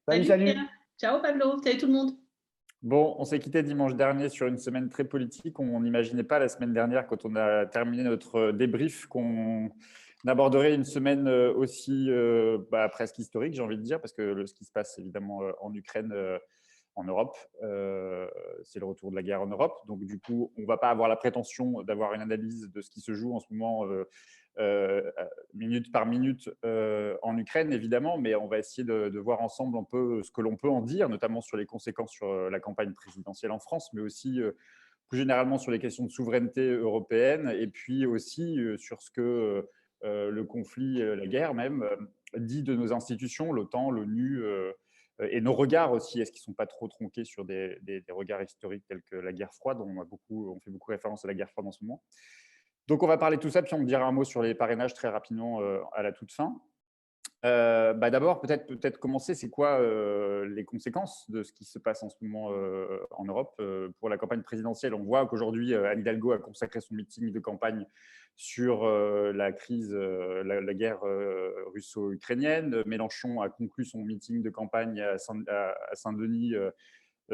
Salut, Salut salut. Pierre. Ciao Pablo, salut tout le monde. Bon, on s'est quitté dimanche dernier sur une semaine très politique. On n'imaginait pas la semaine dernière, quand on a terminé notre débrief, qu'on aborderait une semaine aussi presque historique, j'ai envie de dire, parce que ce qui se passe évidemment en Ukraine, en Europe, c'est le retour de la guerre en Europe. Donc du coup, on ne va pas avoir la prétention d'avoir une analyse de ce qui se joue en ce moment euh, minute par minute en Ukraine, évidemment, mais on va essayer de voir ensemble un peu ce que l'on peut en dire, notamment sur les conséquences sur la campagne présidentielle en France, mais aussi plus généralement sur les questions de souveraineté européenne, et puis aussi sur ce que le conflit, la guerre même, dit de nos institutions, l'OTAN, l'ONU, et nos regards aussi. Est-ce qu'ils ne sont pas trop tronqués sur des regards historiques tels que la guerre froide? On fait beaucoup référence à la guerre froide en ce moment. Donc, on va parler de tout ça, puis on me dira un mot sur les parrainages très rapidement à la toute fin. D'abord, peut-être commencer, c'est quoi les conséquences de ce qui se passe en ce moment en Europe pour la campagne présidentielle? On voit qu'aujourd'hui, Anne Hidalgo a consacré son meeting de campagne sur la crise, la guerre russo-ukrainienne. Mélenchon a conclu son meeting de campagne à Saint-Denis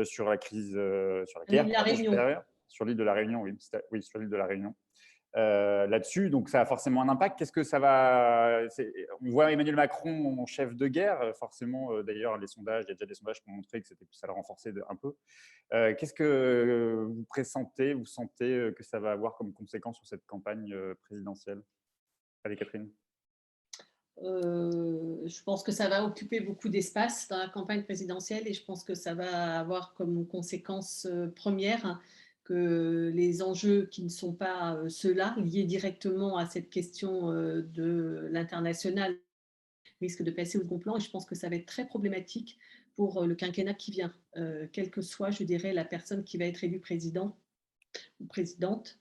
sur la crise, sur la guerre, L'île La pardon, Réunion. sur l'île de la Réunion, oui, oui, sur l'île de la Réunion. Là-dessus. Donc, ça a forcément un impact. Qu'est-ce que ça va… On voit Emmanuel Macron en chef de guerre. Forcément, d'ailleurs, les sondages, il y a déjà des sondages qui ont montré que ça le renforçait un peu. Qu'est-ce que vous pressentez, vous sentez que ça va avoir comme conséquence sur cette campagne présidentielle? Allez, Catherine. Je pense que ça va occuper beaucoup d'espace dans la campagne présidentielle et je pense que ça va avoir comme conséquence première que les enjeux qui ne sont pas ceux-là, liés directement à cette question de l'international, risquent de passer au second plan et je pense que ça va être très problématique pour le quinquennat qui vient, quelle que soit, je dirais, la personne qui va être élue président ou présidente.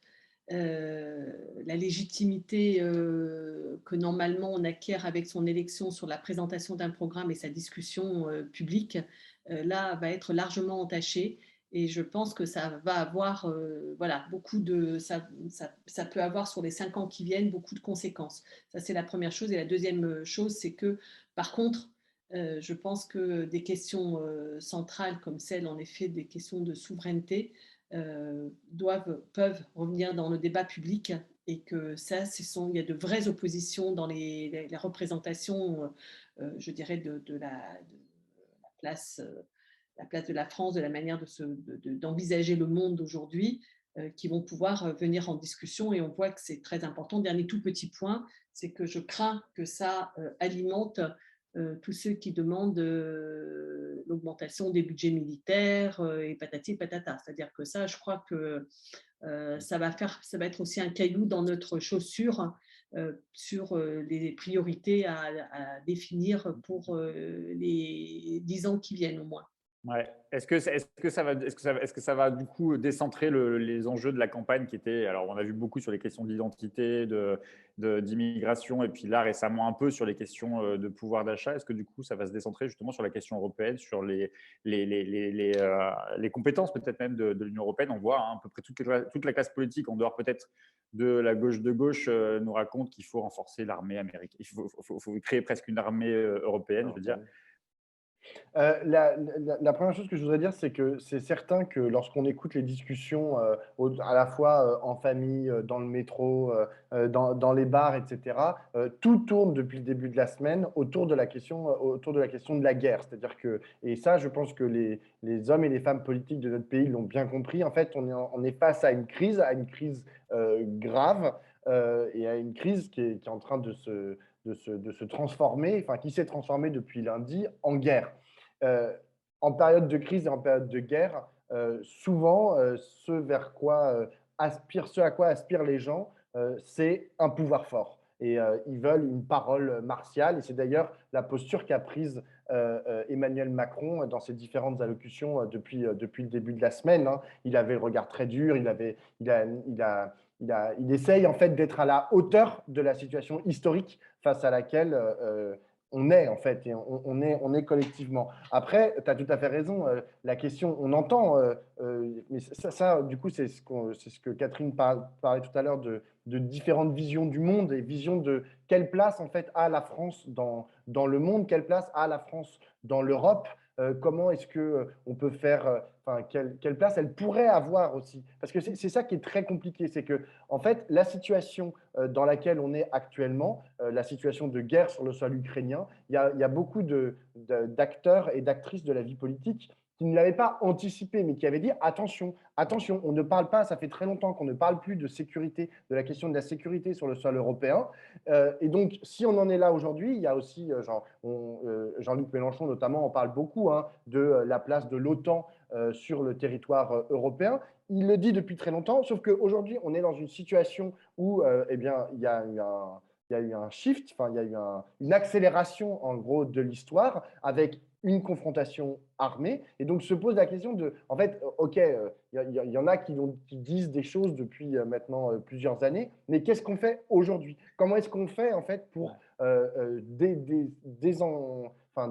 La légitimité que normalement on acquiert avec son élection sur la présentation d'un programme et sa discussion publique, là, va être largement entachée. Et je pense que ça va avoir beaucoup de… Ça peut avoir sur les 5 ans qui viennent beaucoup de conséquences. Ça, c'est la première chose. Et la deuxième chose, c'est que, par contre, je pense que des questions centrales comme celle, en effet, des questions de souveraineté, peuvent revenir dans le débat public et que ça, il y a de vraies oppositions dans les représentations, je dirais, de la place, la place de la France, de la manière d'envisager le monde d'aujourd'hui, qui vont pouvoir venir en discussion et on voit que c'est très important. Dernier tout petit point, c'est que je crains que ça alimente tous ceux qui demandent l'augmentation des budgets militaires et patati patata. C'est-à-dire que ça, je crois que ça va être aussi un caillou dans notre chaussure sur les priorités à définir pour les 10 ans qui viennent au moins. Ouais. Est-ce que ça va du coup décentrer les enjeux de la campagne qui étaient… Alors, on a vu beaucoup sur les questions d'identité, d'immigration, et puis là récemment un peu sur les questions de pouvoir d'achat. Est-ce que du coup ça va se décentrer justement sur la question européenne, sur les compétences peut-être même de l'Union européenne? On voit à peu près toute la classe politique, en dehors peut-être de la gauche de gauche, nous raconte qu'il faut renforcer l'armée américaine. Il faut créer presque une armée européenne, je veux dire. La première chose que je voudrais dire, c'est que c'est certain que lorsqu'on écoute les discussions à la fois en famille, dans le métro, dans les bars, etc., tout tourne depuis le début de la semaine autour de la question de la guerre. C'est-à-dire que, et ça, je pense que les hommes et les femmes politiques de notre pays l'ont bien compris. En fait, on est face à une crise grave et à une crise qui est en train de se transformer, enfin qui s'est transformée depuis lundi en guerre. En période de crise et en période de guerre, souvent, ce à quoi aspirent les gens, c'est un pouvoir fort. Et ils veulent une parole martiale. Et c'est d'ailleurs la posture qu'a prise Emmanuel Macron dans ses différentes allocutions depuis le début de la semaine. Hein. Il avait le regard très dur. Il essaye en fait d'être à la hauteur de la situation historique face à laquelle on est en fait, et on est collectivement. Après, tu as tout à fait raison, la question, on entend, mais ça, du coup, c'est ce que Catherine parlait tout à l'heure de différentes visions du monde et visions de quelle place en fait a la France dans le monde, quelle place a la France dans l'Europe. comment est-ce qu'on peut faire, quelle place elle pourrait avoir aussi. Parce que c'est ça qui est très compliqué, c'est que en fait, la situation dans laquelle on est actuellement, la situation de guerre sur le sol ukrainien, il y a beaucoup d'acteurs et d'actrices de la vie politique qui ne l'avaient pas anticipé, mais qui avaient dit attention, attention, on ne parle pas, ça fait très longtemps qu'on ne parle plus de sécurité, de la question de la sécurité sur le sol européen. Et donc, si on en est là aujourd'hui, il y a aussi, Jean-Luc Mélenchon notamment en parle beaucoup, hein, de la place de l'OTAN sur le territoire européen. Il le dit depuis très longtemps, sauf qu'aujourd'hui, on est dans une situation où eh bien, il y a eu un shift, il y a eu une accélération en gros de l'histoire avec une confrontation armée. Et donc se pose la question de, en fait, ok, il y en a qui disent des choses depuis maintenant plusieurs années, mais qu'est-ce qu'on fait aujourd'hui? Comment est-ce qu'on fait en fait pour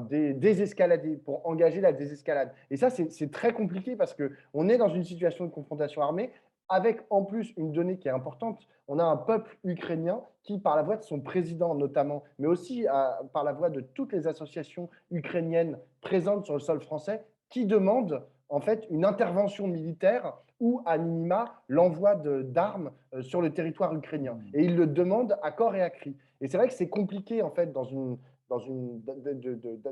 désescalader, pour engager la désescalade? Et ça, c'est très compliqué parce qu'on est dans une situation de confrontation armée avec en plus une donnée qui est importante. On a un peuple ukrainien qui, par la voix de son président notamment, mais aussi par la voix de toutes les associations ukrainiennes présentes sur le sol français, qui demandent en fait une intervention militaire ou à minima l'envoi d'armes sur le territoire ukrainien. Et ils le demandent à corps et à cri. Et c'est vrai que c'est compliqué en fait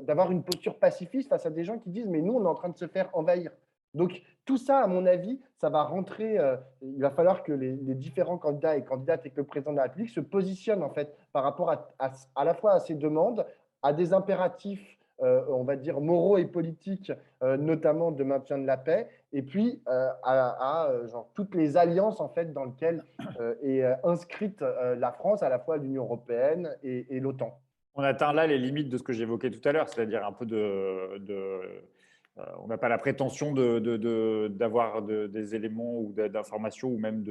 d'avoir une posture pacifiste face à des gens qui disent mais nous on est en train de se faire envahir. Donc tout ça, à mon avis, ça va rentrer. Il va falloir que les différents candidats et candidates et que le président de la République se positionnent en fait par rapport à la fois à ces demandes, à des impératifs, on va dire moraux et politiques, notamment de maintien de la paix, et puis genre toutes les alliances en fait dans lesquelles est inscrite la France, à la fois l'Union européenne et l'OTAN. On atteint là les limites de ce que j'évoquais tout à l'heure, c'est-à-dire un peu on n'a pas la prétention d'avoir des éléments ou d'informations ou même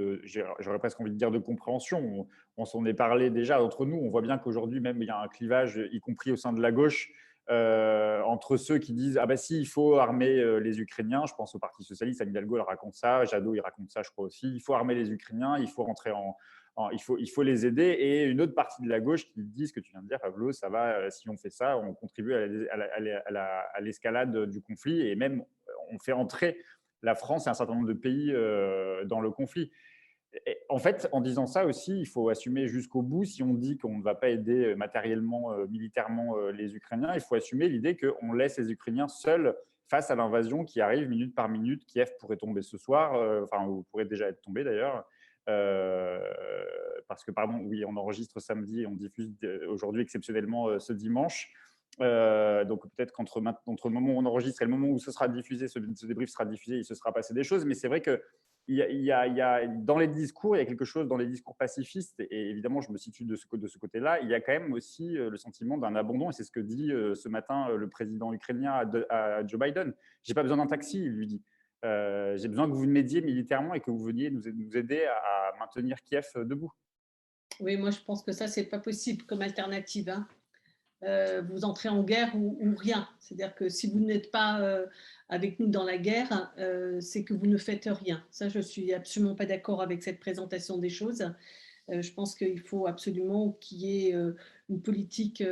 j'aurais presque envie de dire de compréhension. On s'en est parlé déjà entre nous. On voit bien qu'aujourd'hui même il y a un clivage, y compris au sein de la gauche, entre ceux qui disent ah bah si il faut armer les Ukrainiens. Je pense au Parti socialiste, Anne Hidalgo elle raconte ça, Jadot il raconte ça, je crois aussi. Il faut armer les Ukrainiens, il faut rentrer il faut les aider. Et une autre partie de la gauche qui dit ce que tu viens de dire, Pablo, ça va, si on fait ça, on contribue à l'escalade du conflit et même on fait entrer la France et un certain nombre de pays dans le conflit. Et en fait, en disant ça aussi, il faut assumer jusqu'au bout, si on dit qu'on ne va pas aider matériellement, militairement les Ukrainiens, il faut assumer l'idée qu'on laisse les Ukrainiens seuls face à l'invasion qui arrive minute par minute. Kiev pourrait tomber ce soir, ou pourrait déjà être tombé d'ailleurs. Parce que, pardon, oui, on enregistre samedi et on diffuse aujourd'hui exceptionnellement ce dimanche. Donc peut-être qu'entre le moment où on enregistre et le moment où ce sera diffusé, ce débrief sera diffusé, il se sera passé des choses. Mais c'est vrai que dans les discours, il y a quelque chose dans les discours pacifistes, et évidemment, je me situe de ce côté-là, il y a quand même aussi le sentiment d'un abandon, et c'est ce que dit ce matin le président ukrainien à Joe Biden. « J'ai pas besoin d'un taxi », il lui dit. J'ai besoin que vous m'aidiez militairement et que vous veniez nous aider à maintenir Kiev debout. Oui, moi je pense que ça, c'est pas possible comme alternative, hein. Vous entrez en guerre ou rien. C'est-à-dire que si vous n'êtes pas avec nous dans la guerre, c'est que vous ne faites rien. Ça, je ne suis absolument pas d'accord avec cette présentation des choses. Je pense qu'il faut absolument qu'il y ait une politique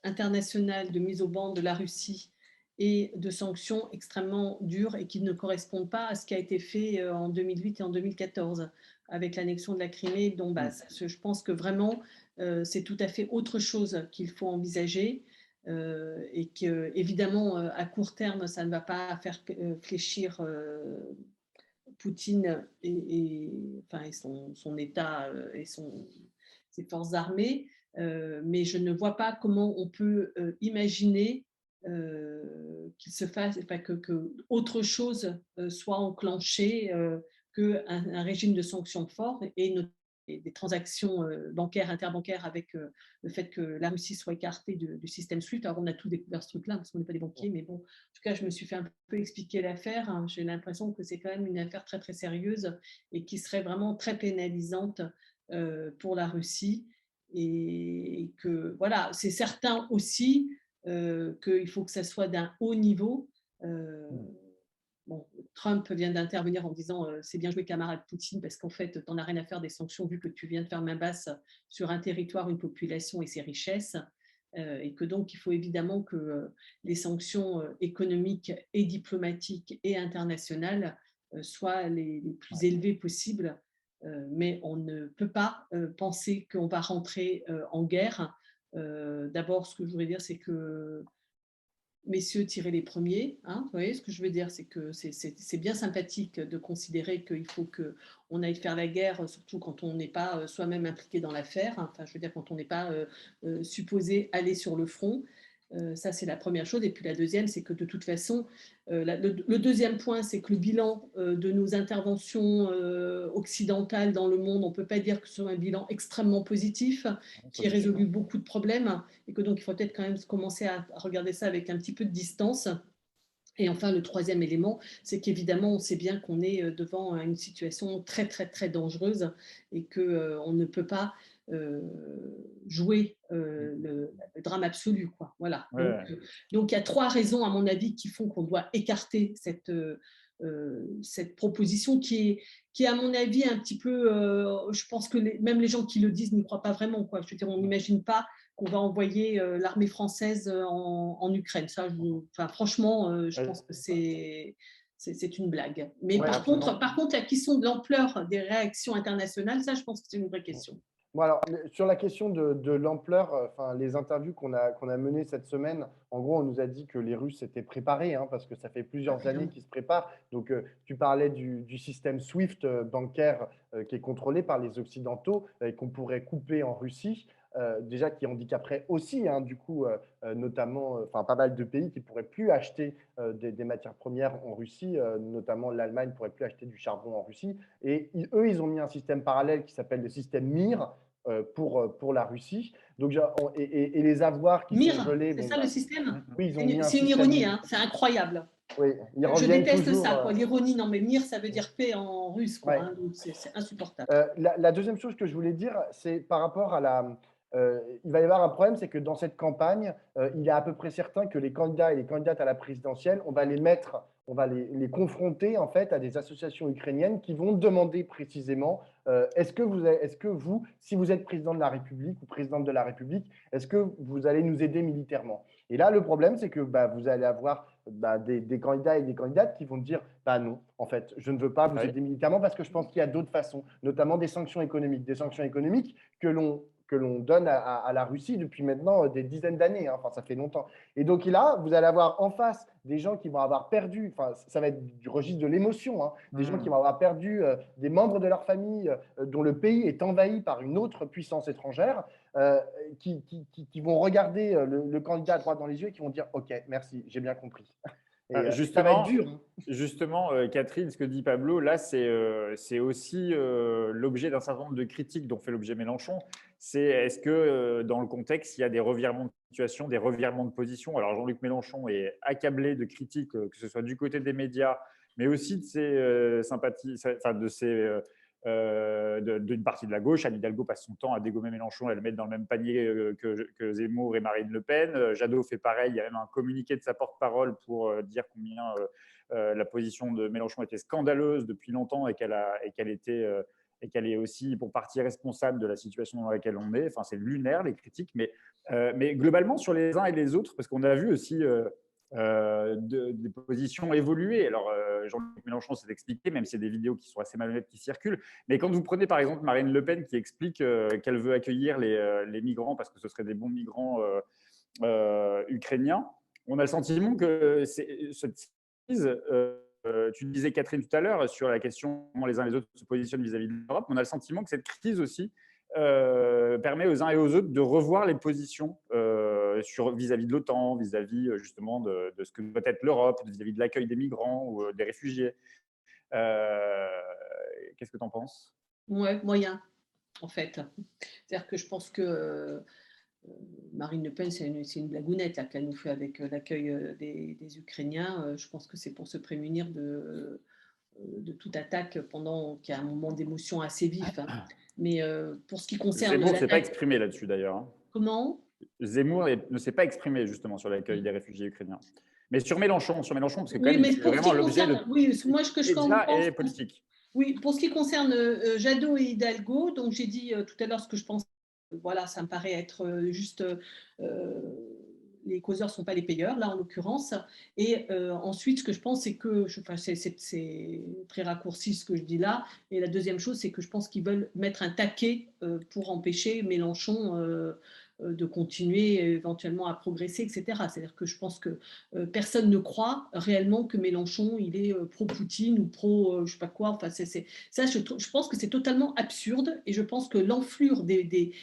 internationale de mise au ban de la Russie et de sanctions extrêmement dures et qui ne correspondent pas à ce qui a été fait en 2008 et en 2014 avec l'annexion de la Crimée et de Donbass. Je pense que vraiment, c'est tout à fait autre chose qu'il faut envisager et qu'évidemment, à court terme, ça ne va pas faire fléchir Poutine et son État et ses forces armées, mais je ne vois pas comment on peut imaginer qu'il se fasse, que autre chose soit enclenché qu'un régime de sanctions fort et des transactions bancaires, interbancaires avec le fait que la Russie soit écartée du système SWIFT. Alors, on a tout découvert ce truc-là parce qu'on n'est pas des banquiers, mais bon, en tout cas, je me suis fait un peu expliquer l'affaire. Hein. J'ai l'impression que c'est quand même une affaire très, très sérieuse et qui serait vraiment très pénalisante pour la Russie. Et que, voilà, c'est certain aussi qu'il faut que ça soit d'un haut niveau. Bon, Trump vient d'intervenir en disant c'est bien joué camarade Poutine parce qu'en fait, tu n'en as rien à faire des sanctions vu que tu viens de faire main basse sur un territoire, une population et ses richesses. Et que donc il faut évidemment que les sanctions économiques et diplomatiques et internationales soient les plus élevées possibles. Mais on ne peut pas penser qu'on va rentrer en guerre. D'abord, ce que je voudrais dire, c'est que messieurs tirez les premiers. Hein, vous voyez ce que je veux dire, c'est que c'est bien sympathique de considérer qu'il faut qu'on aille faire la guerre, surtout quand on n'est pas soi-même impliqué dans l'affaire. Enfin, je veux dire, quand on n'est pas supposé aller sur le front. Ça, c'est la première chose. Et puis la deuxième, c'est que de toute façon, le deuxième point, c'est que le bilan de nos interventions occidentales dans le monde, on ne peut pas dire que ce soit un bilan extrêmement positif, qui ait résolu beaucoup de problèmes, et que donc il faut peut-être quand même commencer à regarder ça avec un petit peu de distance. Et enfin, le troisième élément, c'est qu'évidemment, on sait bien qu'on est devant une situation très, très, très dangereuse et qu'on ne peut pas jouer le drame absolu, quoi. Voilà. Ouais. Donc, il y a trois raisons, à mon avis, qui font qu'on doit écarter cette proposition qui est, à mon avis, un petit peu… je pense que même les gens qui le disent n'y croient pas vraiment, quoi. Je veux dire, on n'imagine pas qu'on va envoyer l'armée française en Ukraine. Ça, franchement, je pense que c'est une blague. Mais Ouais, par contre, la question de l'ampleur des réactions internationales, ça, je pense que c'est une vraie question. Bon, alors, sur la question de l'ampleur, les interviews qu'on a menées cette semaine, en gros, on nous a dit que les Russes étaient préparés, hein, parce que ça fait plusieurs années qu'ils se préparent. Donc, tu parlais du système SWIFT bancaire qui est contrôlé par les Occidentaux et qu'on pourrait couper en Russie. Déjà qui handicaperait aussi, hein, du coup, notamment, pas mal de pays qui ne pourraient plus acheter des matières premières en Russie, notamment l'Allemagne ne pourrait plus acheter du charbon en Russie. Et eux, ils ont mis un système parallèle qui s'appelle le système MIR pour la Russie. Donc, et les avoirs qui sont gelés… C'est ça le système? Oui, ils ont mis un C'est une système ironie, hein, c'est incroyable. Oui, je déteste toujours, ça, quoi. L'ironie, non, mais MIR, ça veut dire paix en russe, quoi. Ouais. Hein, donc c'est insupportable. La deuxième chose que je voulais dire, c'est par rapport à il va y avoir un problème, c'est que dans cette campagne, il est à peu près certain que les candidats et les candidates à la présidentielle, on va les confronter en fait à des associations ukrainiennes qui vont demander précisément est-ce que vous, si vous êtes président de la République ou présidente de la République, est-ce que vous allez nous aider militairement? Et là, le problème, c'est que vous allez avoir des candidats et des candidates qui vont dire non, en fait, je ne veux pas vous aider militairement parce que je pense qu'il y a d'autres façons, notamment des sanctions économiques que l'on donne à la Russie depuis maintenant des dizaines d'années. Hein. Enfin, ça fait longtemps. Et donc là, vous allez avoir en face des gens qui vont avoir perdu, ça va être du registre de l'émotion, hein, des gens qui vont avoir perdu des membres de leur famille dont le pays est envahi par une autre puissance étrangère, qui vont regarder le candidat à droite dans les yeux et qui vont dire « Ok, merci, j'ai bien compris ». Ça va être dur. Hein. Justement, Catherine, ce que dit Pablo, là, c'est aussi l'objet d'un certain nombre de critiques dont fait l'objet Mélenchon. C'est est-ce que dans le contexte, il y a des revirements de situation, des revirements de position. Alors Jean-Luc Mélenchon est accablé de critiques, que ce soit du côté des médias, mais aussi de ses sympathies, d'une partie de la gauche. Anne Hidalgo passe son temps à dégommer Mélenchon et à le mettre dans le même panier que Zemmour et Marine Le Pen. Jadot fait pareil. Il y a même un communiqué de sa porte-parole pour dire combien la position de Mélenchon était scandaleuse depuis longtemps et qu'elle est aussi pour partie responsable de la situation dans laquelle on est. Enfin, c'est lunaire, les critiques. Mais globalement, sur les uns et les autres, parce qu'on a vu aussi des positions évoluer. Alors, Jean-Luc Mélenchon s'est expliqué, même s'il y a des vidéos qui sont assez malhonnêtes qui circulent. Mais quand vous prenez par exemple Marine Le Pen qui explique qu'elle veut accueillir les migrants parce que ce seraient des bons migrants ukrainiens, on a le sentiment que cette crise, tu disais Catherine tout à l'heure sur la question comment les uns et les autres se positionnent vis-à-vis de l'Europe, on a le sentiment que cette crise aussi permet aux uns et aux autres de revoir les positions vis-à-vis de l'OTAN, vis-à-vis justement de ce que doit être l'Europe, vis-à-vis de l'accueil des migrants ou des réfugiés. Qu'est-ce que tu en penses? Ouais, moyen, en fait. C'est-à-dire que je pense que Marine Le Pen, c'est une blagounette qu'elle nous fait avec l'accueil des Ukrainiens. Je pense que c'est pour se prémunir de toute attaque pendant qu'il y a un moment d'émotion assez vif. Hein. Mais pour ce qui concerne… Zemmour ne s'est pas exprimé là-dessus d'ailleurs. Hein. Comment? Zemmour ne s'est pas exprimé justement sur l'accueil des réfugiés ukrainiens. Mais sur Mélenchon, parce que quand oui, même, c'est vraiment l'objet de moi, ce que je pense, et politique. Oui, pour ce qui concerne Jadot et Hidalgo, donc j'ai dit tout à l'heure ce que je pensais voilà, ça me paraît être juste… les causeurs ne sont pas les payeurs, là en l'occurrence. Et ensuite, ce que je pense, c'est que, enfin, c'est très raccourci ce que je dis là, et la deuxième chose, c'est que je pense qu'ils veulent mettre un taquet pour empêcher Mélenchon de continuer éventuellement à progresser, etc. C'est-à-dire que je pense que personne ne croit réellement que Mélenchon, il est pro-Poutine ou pro je sais pas quoi. Enfin, ça, je pense que c'est totalement absurde, et je pense que l'enflure des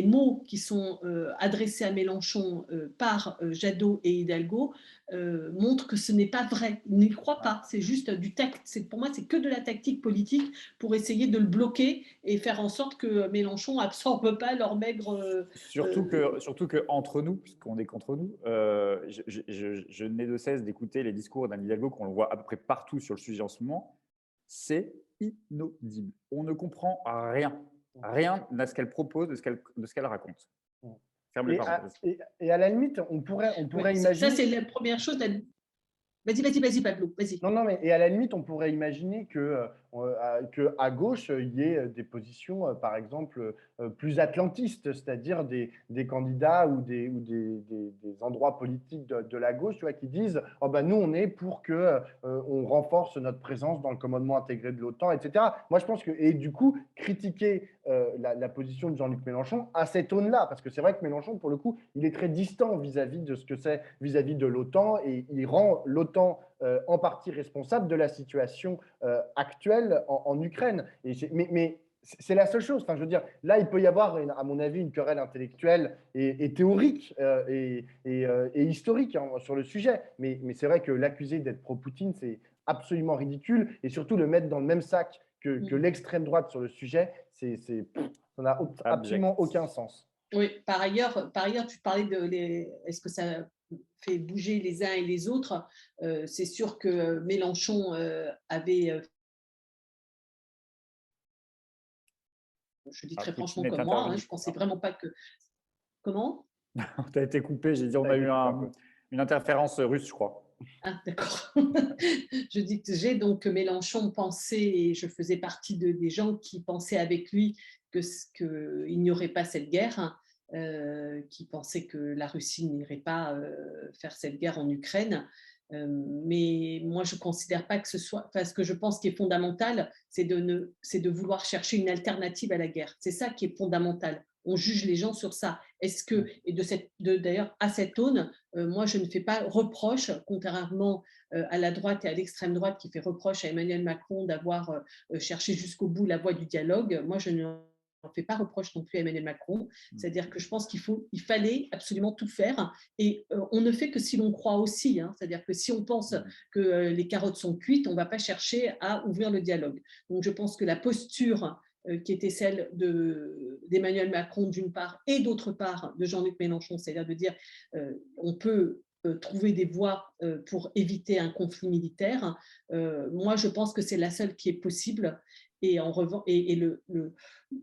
mots qui sont adressés à Mélenchon par Jadot et Hidalgo montre que ce n'est pas vrai. Ils n'y croient pas. C'est juste du tact. Pour moi, c'est que de la tactique politique pour essayer de le bloquer et faire en sorte que Mélenchon absorbe pas leur maigre… Surtout que entre nous, puisqu'on est contre nous, je n'ai de cesse d'écouter les discours d'Anne Hidalgo, qu'on le voit à peu près partout sur le sujet en ce moment. C'est inaudible. On ne comprend rien. Rien à ce qu'elle propose, de ce qu'elle raconte. Ferme les parenthèses. Et à la limite, on pourrait imaginer… Ça, c'est la première chose. Vas-y, Pablo, vas-y. Non, mais et à la limite, on pourrait imaginer que à gauche, il y ait des positions, par exemple, plus atlantistes, c'est-à-dire des candidats ou des endroits politiques de la gauche, tu vois, qui disent oh ben, nous, on est pour que on renforce notre présence dans le commandement intégré de l'OTAN, etc. Moi, je pense que, et du coup, critiquer la position de Jean-Luc Mélenchon à cette aune-là, parce que c'est vrai que Mélenchon, pour le coup, il est très distant vis-à-vis de ce que c'est vis-à-vis de l'OTAN, et il rend l'OTAN en partie responsable de la situation actuelle en Ukraine. Mais c'est la seule chose. Enfin, je veux dire, là, il peut y avoir, à mon avis, une querelle intellectuelle et théorique et historique sur le sujet. Mais c'est vrai que l'accuser d'être pro-Poutine, c'est absolument ridicule. Et surtout, le mettre dans le même sac que l'extrême droite sur le sujet, ça n'a absolument aucun sens. Oui, par ailleurs, tu parlais est-ce que ça fait bouger les uns et les autres. C'est sûr que Mélenchon avait… je dis très franchement comme moi, je ne pensais vraiment pas que… Comment ? Tu as été coupé, j'ai dit on a eu une interférence russe, je crois. Ah, d'accord. Je dis que donc Mélenchon pensait, et je faisais partie des gens qui pensaient avec lui qu'il n'y aurait pas cette guerre, qui pensaient que la Russie n'irait pas faire cette guerre en Ukraine. Mais moi, je ne considère pas que ce soit… Parce que je pense qu'il est fondamental, c'est de vouloir chercher une alternative à la guerre. C'est ça qui est fondamental. On juge les gens sur ça. Est-ce que, et d'ailleurs, à cette aune, moi, je ne fais pas reproche, contrairement à la droite et à l'extrême droite qui fait reproche à Emmanuel Macron d'avoir cherché jusqu'au bout la voie du dialogue. Moi, je ne fais pas reproche non plus à Emmanuel Macron. C'est-à-dire que je pense il fallait absolument tout faire. Et on ne fait que si l'on croit aussi. C'est-à-dire que si on pense que les carottes sont cuites, on ne va pas chercher à ouvrir le dialogue. Donc, je pense que la posture qui était celle d'Emmanuel Macron d'une part et d'autre part de Jean-Luc Mélenchon, c'est-à-dire de dire on peut trouver des voies pour éviter un conflit militaire. Moi, je pense que c'est la seule qui est possible. Et en revanche,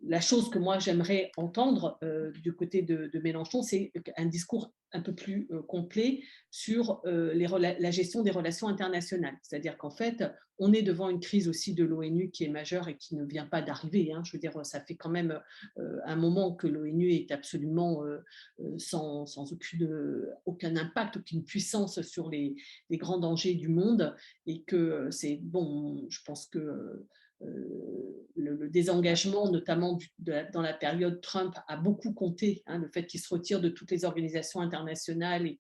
la chose que moi j'aimerais entendre du côté de Mélenchon, c'est un discours un peu plus complet sur la gestion des relations internationales. C'est-à-dire qu'en fait, on est devant une crise aussi de l'ONU qui est majeure et qui ne vient pas d'arriver. Je veux dire, ça fait quand même un moment que l'ONU est absolument sans aucun impact, aucune puissance sur les grands dangers du monde, et que c'est bon, je pense que le désengagement, notamment dans la période Trump, a beaucoup compté. Le fait qu'ils se retirent de toutes les organisations internationales et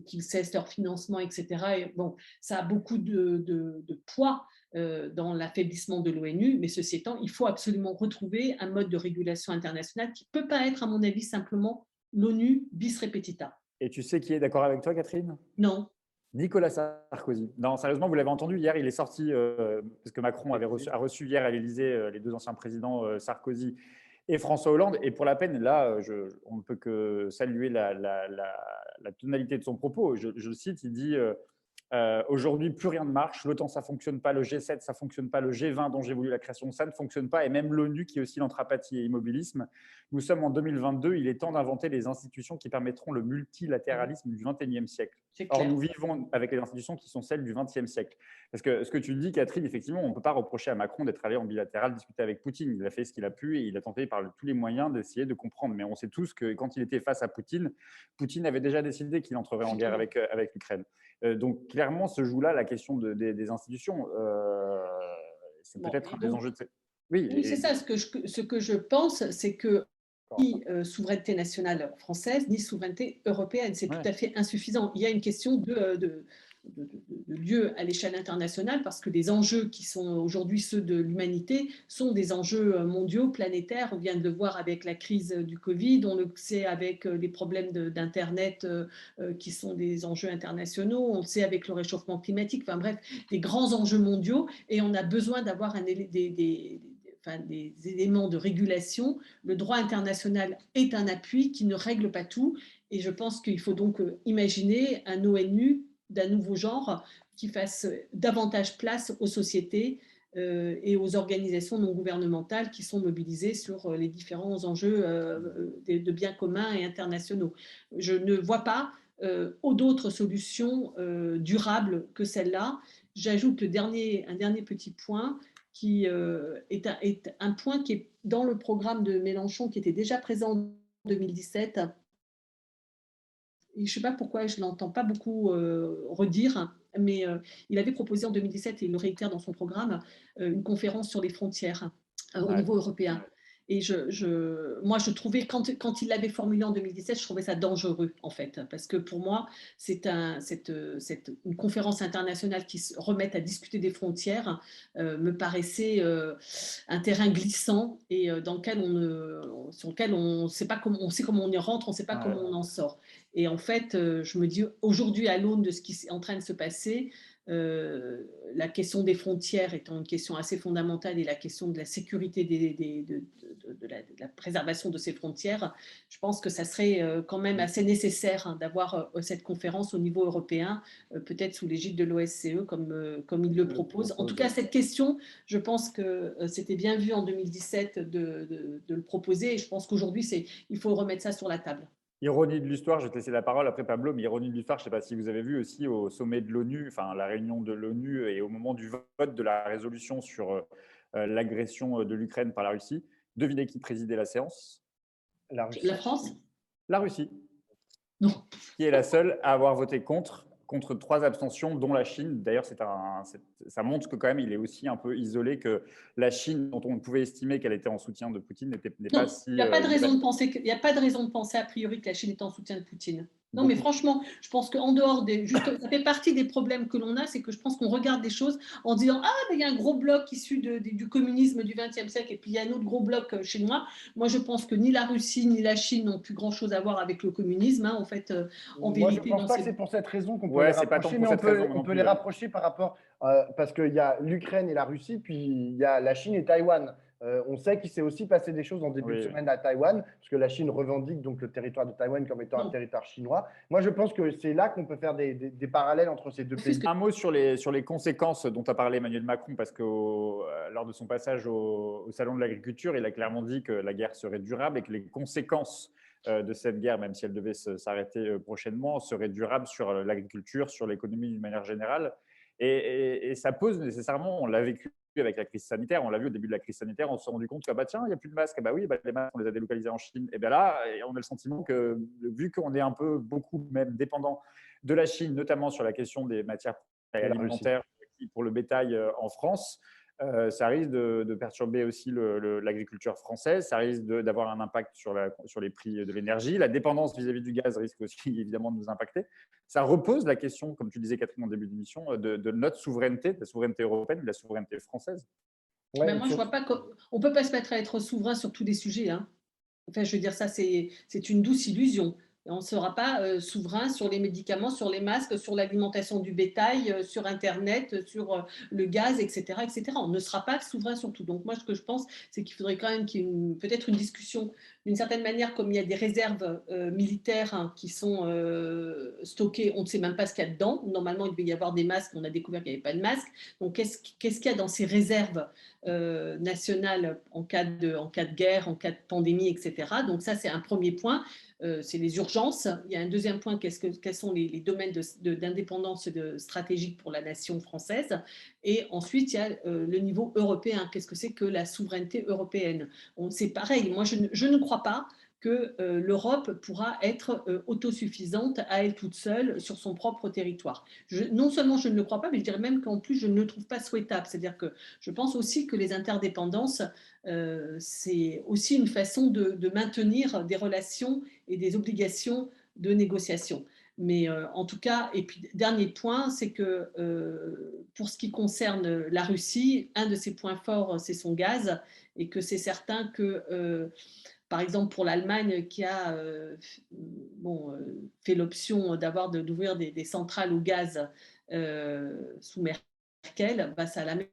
qu'ils cessent leur financement, etc. Et bon, ça a beaucoup de poids dans l'affaiblissement de l'ONU, mais ceci étant, il faut absolument retrouver un mode de régulation internationale qui ne peut pas être, à mon avis, simplement l'ONU bis repetita. Et tu sais qui est d'accord avec toi, Catherine ? Non. Nicolas Sarkozy. Non, sérieusement, vous l'avez entendu hier, il est sorti, parce que Macron a reçu hier à l'Élysée les deux anciens présidents, Sarkozy et François Hollande. Et pour la peine, là, on ne peut que saluer la tonalité de son propos. Je le cite, il dit Aujourd'hui, plus rien ne marche. L'OTAN, ça ne fonctionne pas. Le G7, ça ne fonctionne pas. Le G20, dont j'ai voulu la création, ça ne fonctionne pas. Et même l'ONU, qui est aussi entre apathie et immobilisme. Nous sommes en 2022. Il est temps d'inventer les institutions qui permettront le multilatéralisme du XXIe siècle. Or, nous vivons avec les institutions qui sont celles du XXe siècle. Parce que ce que tu dis, Catherine, effectivement, on ne peut pas reprocher à Macron d'être allé en bilatéral discuter avec Poutine. Il a fait ce qu'il a pu et il a tenté par tous les moyens d'essayer de comprendre. Mais on sait tous que quand il était face à Poutine, Poutine avait déjà décidé qu'il entrerait en guerre avec l'Ukraine. Donc, clairement, se joue là la question des institutions. C'est peut-être un des enjeux de cette… Oui, c'est ça. Ce que je pense, c'est que ni souveraineté nationale française, ni souveraineté européenne. C'est tout à fait insuffisant. Il y a une question de lieu à l'échelle internationale parce que les enjeux qui sont aujourd'hui ceux de l'humanité sont des enjeux mondiaux, planétaires. On vient de le voir avec la crise du Covid, on le sait avec les problèmes d'Internet qui sont des enjeux internationaux, on le sait avec le réchauffement climatique, enfin bref, des grands enjeux mondiaux et on a besoin d'avoir des éléments de régulation. Le droit international est un appui qui ne règle pas tout et je pense qu'il faut donc imaginer un ONU d'un nouveau genre qui fasse davantage place aux sociétés et aux organisations non gouvernementales qui sont mobilisées sur les différents enjeux de biens communs et internationaux. Je ne vois pas d'autres solutions durables que celle-là. J'ajoute un dernier petit point qui est un point qui est dans le programme de Mélenchon qui était déjà présent en 2017. Je ne sais pas pourquoi je ne l'entends pas beaucoup redire, mais il avait proposé en 2017, et il le réitère dans son programme, une conférence sur les frontières au niveau européen. Et moi, je trouvais, quand il l'avait formulé en 2017, je trouvais ça dangereux, en fait, parce que pour moi, c'est une conférence internationale qui se remette à discuter des frontières me paraissait un terrain glissant et sur lequel on sait comment on y rentre, on ne sait pas comment on en sort. Et en fait, je me dis, aujourd'hui, à l'aune de ce qui est en train de se passer, la question des frontières étant une question assez fondamentale et la question de la sécurité, de la préservation de ces frontières, je pense que ça serait quand même assez nécessaire d'avoir cette conférence au niveau européen, peut-être sous l'égide de l'OSCE comme il le propose. En tout cas, cette question, je pense que c'était bien vu en 2017 de le proposer et je pense qu'aujourd'hui, il faut remettre ça sur la table. Ironie de l'histoire, je vais te laisser la parole après Pablo, mais ironie de l'histoire, je ne sais pas si vous avez vu aussi au sommet de l'ONU, enfin la réunion de l'ONU et au moment du vote de la résolution sur l'agression de l'Ukraine par la Russie, devinez qui présidait la séance? La France? La Russie. Non. Qui est la seule à avoir voté contre 3 abstentions, dont la Chine. D'ailleurs, ça montre que quand même, il est aussi un peu isolé, que la Chine, dont on pouvait estimer qu'elle était en soutien de Poutine, n'est pas si… Il n'y a pas de raison de penser a priori que la Chine est en soutien de Poutine. Non, mais franchement, je pense qu'en dehors ça fait partie des problèmes que l'on a, c'est que je pense qu'on regarde des choses en disant « Ah, mais il y a un gros bloc issu du communisme du XXe siècle et puis il y a un autre gros bloc chinois. » Moi, je pense que ni la Russie ni la Chine n'ont plus grand-chose à voir avec le communisme. En fait, en vérité… Moi, je ne pense pas que c'est pour cette raison qu'on peut les rapprocher, mais on peut les rapprocher par rapport… parce qu'il y a l'Ukraine et la Russie, puis il y a la Chine et Taïwan. On sait qu'il s'est aussi passé des choses en début de semaine à Taïwan, parce que la Chine revendique donc le territoire de Taïwan comme étant un territoire chinois. Moi, je pense que c'est là qu'on peut faire des parallèles entre ces deux pays. Un mot sur les conséquences dont a parlé Emmanuel Macron, parce que lors de son passage au Salon de l'Agriculture, il a clairement dit que la guerre serait durable et que les conséquences de cette guerre, même si elle devait s'arrêter prochainement, seraient durables sur l'agriculture, sur l'économie d'une manière générale. Et ça pose nécessairement, on l'a vécu avec la crise sanitaire, on l'a vu au début de la crise sanitaire, on s'est rendu compte que tiens, il n'y a plus de masques, oui, les masques, on les a délocalisés en Chine. Et bien là, on a le sentiment que, vu qu'on est un peu beaucoup même dépendant de la Chine, notamment sur la question des matières alimentaires pour le bétail en France, ça risque de perturber aussi l'agriculture française, ça risque d'avoir un impact sur les prix de l'énergie. La dépendance vis-à-vis du gaz risque aussi évidemment de nous impacter. Ça repose la question, comme tu disais Catherine en début d'émission, de notre souveraineté, de la souveraineté européenne, de la souveraineté française. Ouais, moi, je ne vois pas qu'on ne peut pas se mettre à être souverain sur tous les sujets. Hein. Enfin, je veux dire, ça, c'est une douce illusion. On ne sera pas souverain sur les médicaments, sur les masques, sur l'alimentation du bétail, sur Internet, sur le gaz, etc., etc. On ne sera pas souverain sur tout. Donc moi, ce que je pense, c'est qu'il faudrait quand même qu'il y ait peut-être une discussion d'une certaine manière, comme il y a des réserves militaires qui sont stockées, on ne sait même pas ce qu'il y a dedans. Normalement, il devait y avoir des masques, on a découvert qu'il n'y avait pas de masques. Donc, qu'est-ce qu'il y a dans ces réserves nationales en cas de guerre, en cas de pandémie, etc. Donc, ça, c'est un premier point. C'est les urgences. Il y a un deuxième point, quels sont les domaines d'indépendance stratégique pour la nation française. Et ensuite, il y a le niveau européen. Qu'est-ce que c'est que la souveraineté européenne? C'est pareil. Moi, je ne crois pas que l'Europe pourra être autosuffisante à elle toute seule sur son propre territoire. Non seulement je ne le crois pas, mais je dirais même qu'en plus, je ne le trouve pas souhaitable. C'est-à-dire que je pense aussi que les interdépendances, c'est aussi une façon de maintenir des relations et des obligations de négociation. Mais en tout cas, et puis dernier point, c'est que pour ce qui concerne la Russie, un de ses points forts, c'est son gaz, et que c'est certain que, par exemple, pour l'Allemagne qui a fait l'option d'ouvrir des centrales au gaz sous Merkel, ça la met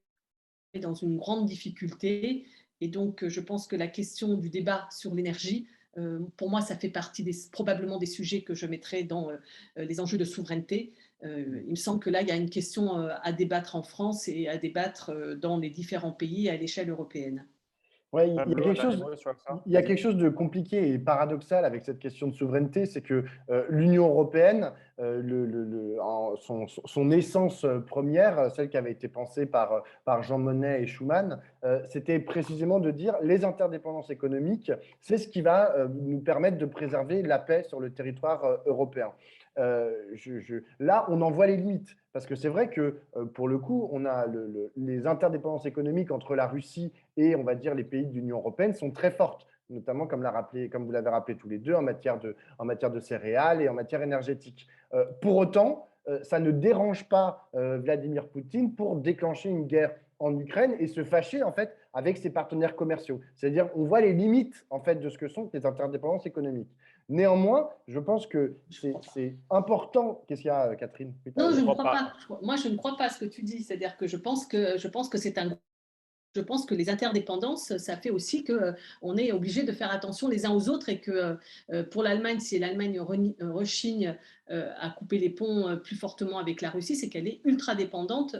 dans une grande difficulté. Et donc, je pense que la question du débat sur l'énergie, pour moi, ça fait partie probablement des sujets que je mettrai dans les enjeux de souveraineté. Il me semble que là, il y a une question à débattre en France et à débattre dans les différents pays à l'échelle européenne. Ouais, Pablo, un dernier mot sur ça? il y a Vas-y. quelque chose de compliqué et paradoxal avec cette question de souveraineté, c'est que l'Union européenne, son essence première, celle qui avait été pensée par Jean Monnet et Schuman, c'était précisément de dire les interdépendances économiques, c'est ce qui va nous permettre de préserver la paix sur le territoire européen. Là, on en voit les limites. Parce que c'est vrai que, pour le coup, on a les interdépendances économiques entre la Russie et, on va dire, les pays de l'Union européenne sont très fortes, notamment, comme vous l'avez rappelé tous les deux, en matière de céréales et en matière énergétique. Pour autant, ça ne dérange pas Vladimir Poutine pour déclencher une guerre en Ukraine et se fâcher, en fait, avec ses partenaires commerciaux. C'est-à-dire, on voit les limites, en fait, de ce que sont les interdépendances économiques. Néanmoins, je pense que c'est important. Qu'est-ce qu'il y a, Catherine? Oui, Non, je ne crois crois pas. pas. Moi, je ne crois pas à ce que tu dis. C'est-à-dire que je pense que les interdépendances, ça fait aussi qu'on est obligé de faire attention les uns aux autres et que pour l'Allemagne, si l'Allemagne rechigne à couper les ponts plus fortement avec la Russie, c'est qu'elle est ultra dépendante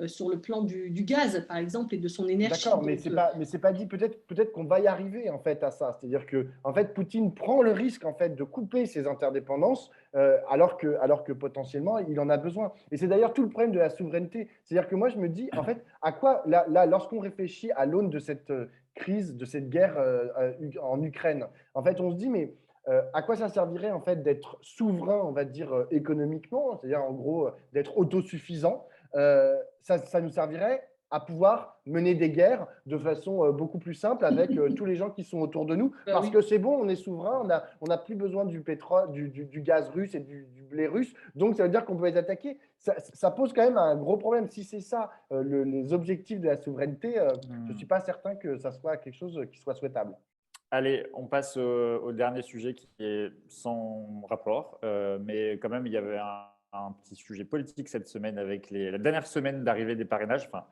sur le plan du gaz, par exemple, et de son énergie. d'accord, mais c'est pas dit. Peut-être qu'on va y arriver en fait à ça. C'est-à-dire que en fait, Poutine prend le risque en fait de couper ses interdépendances alors que potentiellement il en a besoin. Et c'est d'ailleurs tout le problème de la souveraineté. C'est-à-dire que moi je me dis en fait à quoi là lorsqu'on réfléchit à l'aune de cette crise, de cette guerre en Ukraine, en fait on se dit mais à quoi ça servirait en fait d'être souverain, on va dire économiquement, c'est-à-dire en gros d'être autosuffisant. Ça nous servirait à pouvoir mener des guerres de façon beaucoup plus simple avec tous les gens qui sont autour de nous. Parce Oui. que c'est bon, on est souverain, on n'a plus besoin du pétrole, du gaz russe et du blé russe. Donc, ça veut dire qu'on peut les attaquer. Ça pose quand même un gros problème. Si c'est ça, les objectifs de la souveraineté, je ne suis pas certain que ça soit quelque chose qui soit souhaitable. Allez, on passe au dernier sujet qui est sans rapport, mais quand même, il y avait un petit sujet politique cette semaine avec la dernière semaine d'arrivée des parrainages. Enfin,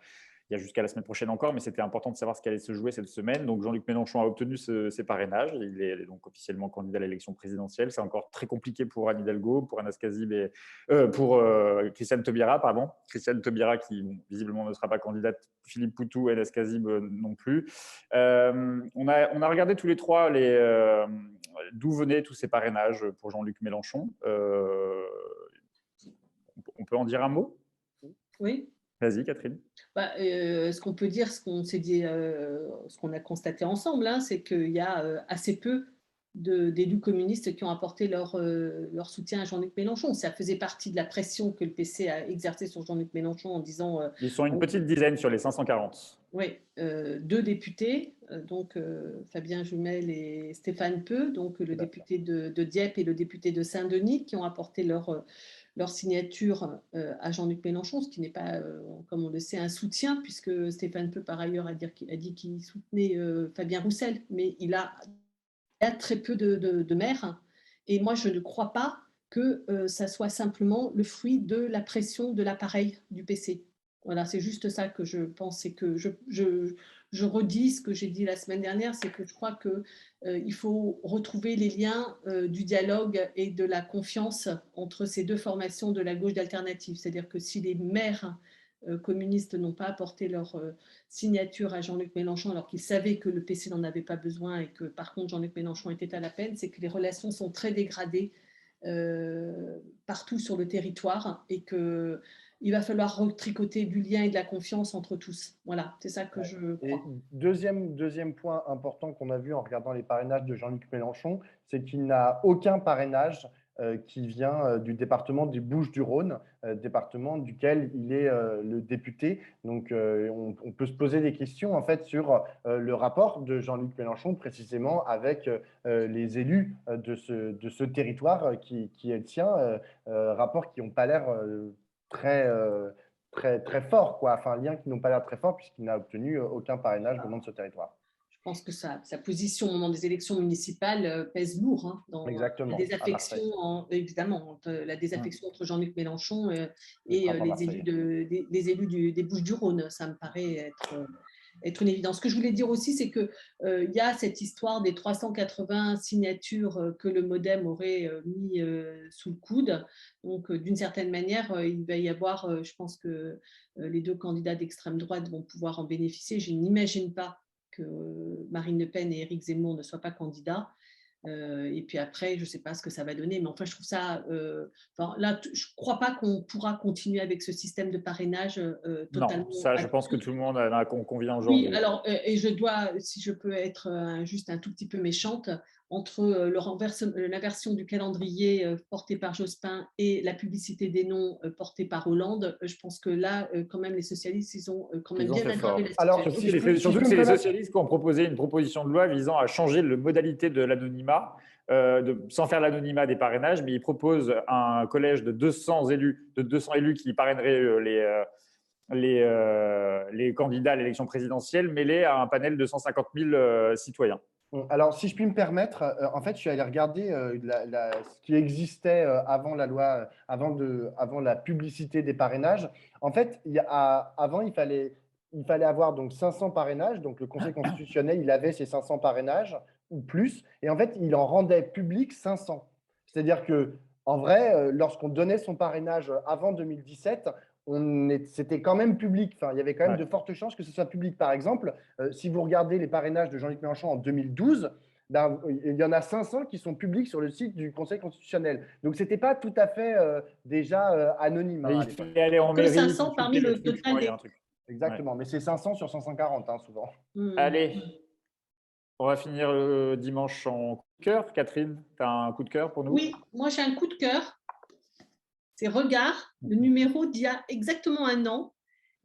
il y a jusqu'à la semaine prochaine encore, mais c'était important de savoir ce qui allait se jouer cette semaine. Donc, Jean-Luc Mélenchon a obtenu ses parrainages. Il est donc officiellement candidat à l'élection présidentielle. C'est encore très compliqué pour Anne Hidalgo, pour Anas Kazib et pour Christiane Taubira, pardon. Christiane Taubira qui visiblement ne sera pas candidate, Philippe Poutou et Anas Kazib non plus. On a regardé tous les trois d'où venaient tous ces parrainages pour Jean-Luc Mélenchon. On peut en dire un mot? Oui. Vas-y, Catherine. Ce qu'on peut dire, ce qu'on s'est dit, ce qu'on a constaté ensemble, c'est qu'il y a assez peu d'élus communistes qui ont apporté leur soutien à Jean-Luc Mélenchon. Ça faisait partie de la pression que le PC a exercée sur Jean-Luc Mélenchon en disant… Ils sont une petite dizaine sur les 540. Oui, deux députés, donc Fabien Jumel et Stéphane Peu, donc le député de Dieppe et le député de Saint-Denis, qui ont apporté leur signature à Jean-Luc Mélenchon, ce qui n'est pas, comme on le sait, un soutien, puisque Stéphane Peu, par ailleurs, a dit qu'il soutenait Fabien Roussel, mais il y a très peu de maires. Et moi, je ne crois pas que ça soit simplement le fruit de la pression de l'appareil du PC. Voilà, c'est juste ça que je pense, c'est que je redis ce que j'ai dit la semaine dernière, c'est que je crois qu'il faut retrouver les liens du dialogue et de la confiance entre ces deux formations de la gauche d'alternative. C'est-à-dire que si les maires communistes n'ont pas apporté leur signature à Jean-Luc Mélenchon alors qu'ils savaient que le PC n'en avait pas besoin et que par contre Jean-Luc Mélenchon était à la peine, c'est que les relations sont très dégradées partout sur le territoire et qu'il va falloir retricoter du lien et de la confiance entre tous. Voilà, c'est ça que je crois. Et deuxième point important qu'on a vu en regardant les parrainages de Jean-Luc Mélenchon, c'est qu'il n'a aucun parrainage qui vient du département des Bouches-du-Rhône, département duquel il est le député. Donc, on peut se poser des questions en fait sur le rapport de Jean-Luc Mélenchon précisément avec les élus de ce territoire qui est le sien, rapports qui n'ont pas l'air très, très fort, quoi. Enfin, liens qui n'ont pas l'air très forts puisqu'il n'a obtenu aucun parrainage venant de ce territoire. Je pense que sa position au moment des élections municipales pèse lourd hein, dans Exactement, la désaffection, évidemment, la désaffection entre Jean-Luc Mélenchon et les élus des Bouches-du-Rhône. Ça me paraît être une évidence. Ce que je voulais dire aussi, c'est qu'il y a cette histoire des 380 signatures que le MoDem aurait mis sous le coude. Donc, d'une certaine manière, il va y avoir, je pense que les deux candidats d'extrême droite vont pouvoir en bénéficier. Je n'imagine pas que Marine Le Pen et Éric Zemmour ne soient pas candidats. Et puis après, je ne sais pas ce que ça va donner, mais enfin, je trouve ça. Là, je ne crois pas qu'on pourra continuer avec ce système de parrainage totalement. Non, ça, je pense que tout le monde en convient aujourd'hui. Oui, alors, et je dois, si je peux être juste un tout petit peu méchante, entre l'inversion du calendrier porté par Jospin et la publicité des noms portée par Hollande, je pense que là, quand même, les socialistes, ils ont quand même bien aggravé la situation. Alors, surtout que c'est les socialistes qui ont proposé une proposition de loi visant à changer la modalité de l'anonymat, sans faire l'anonymat des parrainages, mais ils proposent un collège de 200 élus qui parraineraient les candidats à l'élection présidentielle mêlés à un panel de 150 000 citoyens. Alors, si je puis me permettre, en fait, je suis allé regarder ce qui existait avant la loi, avant la publicité des parrainages. En fait, avant, il fallait avoir donc 500 parrainages. Donc, le Conseil constitutionnel, il avait ces 500 parrainages ou plus. Et en fait, il en rendait public 500. C'est-à-dire que, en vrai, lorsqu'on donnait son parrainage avant 2017, c'était quand même public. Enfin, il y avait quand même de fortes chances que ce soit public. Par exemple, si vous regardez les parrainages de Jean-Luc Mélenchon en 2012, ben, il y en a 500 qui sont publics sur le site du Conseil constitutionnel. Donc, ce n'était pas tout à fait déjà anonyme. Hein, il fallait aller en mairie. 500 parmi le total des... Exactement, mais c'est 500 sur 540, hein, souvent. Allez, on va finir le dimanche en coup de cœur. Catherine, tu as un coup de cœur pour nous? Oui, moi j'ai un coup de cœur. C'est Regard, le numéro d'il y a exactement un an,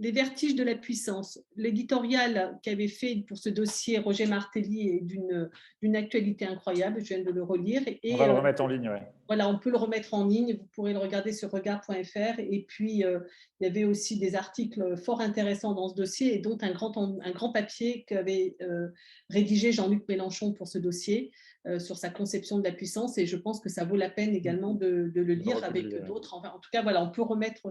Les vertiges de la puissance. L'éditorial qu'avait fait pour ce dossier Roger Martelly est d'une actualité incroyable. Je viens de le relire. On va le remettre en ligne, oui. Voilà, on peut le remettre en ligne. Vous pourrez le regarder sur regard.fr. Et puis, il y avait aussi des articles fort intéressants dans ce dossier et dont un grand papier qu'avait rédigé Jean-Luc Mélenchon pour ce dossier sur sa conception de la puissance. Et je pense que ça vaut la peine également de le lire avec d'autres. Enfin, en tout cas, voilà, on peut remettre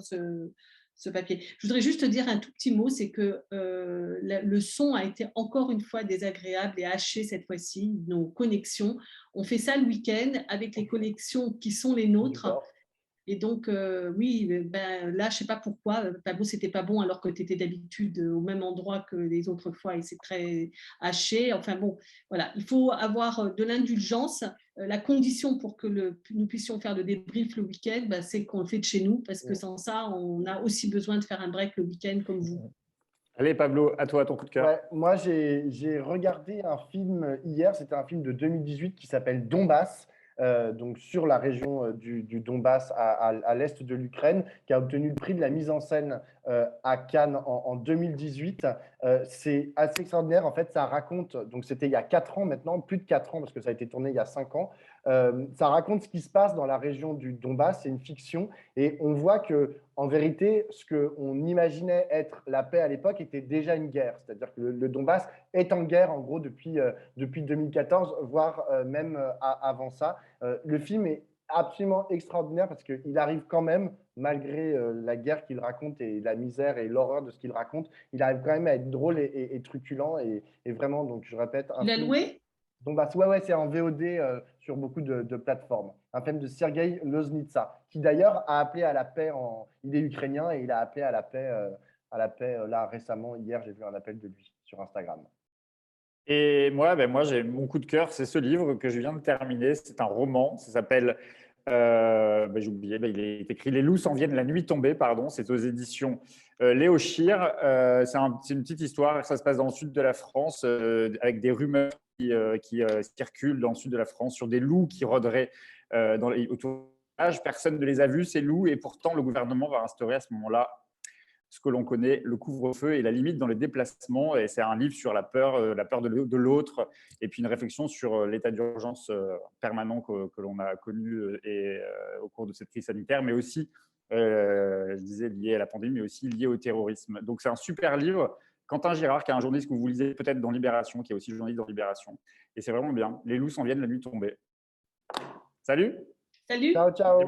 ce papier. Je voudrais juste dire un tout petit mot, c'est que le son a été encore une fois désagréable et haché cette fois-ci, nos connexions. On fait ça le week-end avec les connexions qui sont les nôtres. Et donc, oui, ben, là, je ne sais pas pourquoi, Pablo, c'était pas bon alors que tu étais d'habitude au même endroit que les autres fois et c'est très haché. Enfin bon, voilà, il faut avoir de l'indulgence. La condition pour que nous puissions faire le débrief le week-end, ben, c'est qu'on le fait de chez nous parce que sans ça, on a aussi besoin de faire un break le week-end comme vous. Allez, Pablo, à toi, ton coup de cœur. Ouais, moi, j'ai regardé un film hier, c'était un film de 2018 qui s'appelle Donbass. Donc sur la région du Donbass à l'est de l'Ukraine, qui a obtenu le prix de la mise en scène à Cannes en 2018. C'est assez extraordinaire. En fait, ça raconte, donc c'était il y a 4 ans maintenant, plus de 4 ans, parce que ça a été tourné il y a 5 ans. Ça raconte ce qui se passe dans la région du Donbass. C'est une fiction. Et on voit que, en vérité, ce qu'on imaginait être la paix à l'époque était déjà une guerre. C'est-à-dire que le Donbass est en guerre, en gros, depuis 2014, voire même avant ça. Le film est absolument extraordinaire parce qu'il arrive quand même, malgré la guerre qu'il raconte et la misère et l'horreur de ce qu'il raconte, il arrive quand même à être drôle et truculent et vraiment, donc je répète, Tu un l'as film. loué? Donc, bah, ouais, c'est en VOD sur beaucoup de plateformes. Un film de Sergei Loznitsa, qui d'ailleurs a appelé à la paix. Il est ukrainien et il a appelé à la paix là récemment. Hier, j'ai vu un appel de lui sur Instagram. Et moi, moi j'ai mon coup de cœur, c'est ce livre que je viens de terminer. C'est un roman, ça s'appelle, j'ai oublié, il est écrit Les loups s'en viennent la nuit tombée, pardon. C'est aux éditions Léo Schir. C'est une petite histoire, ça se passe dans le sud de la France, avec des rumeurs qui circulent dans le sud de la France sur des loups qui rôderaient autour du village. Personne ne les a vus, ces loups, et pourtant le gouvernement va instaurer à ce moment-là ce que l'on connaît, le couvre-feu et la limite dans les déplacements. Et c'est un livre sur la peur de l'autre, et puis une réflexion sur l'état d'urgence permanent que l'on a connu au cours de cette crise sanitaire, mais aussi, je disais, lié à la pandémie, mais aussi lié au terrorisme. Donc c'est un super livre. Quentin Girard, qui est un journaliste que vous lisez peut-être dans Libération, qui est aussi journaliste dans Libération. Et c'est vraiment bien. Les loups s'en viennent la nuit tombée. Salut! Salut! Ciao, ciao!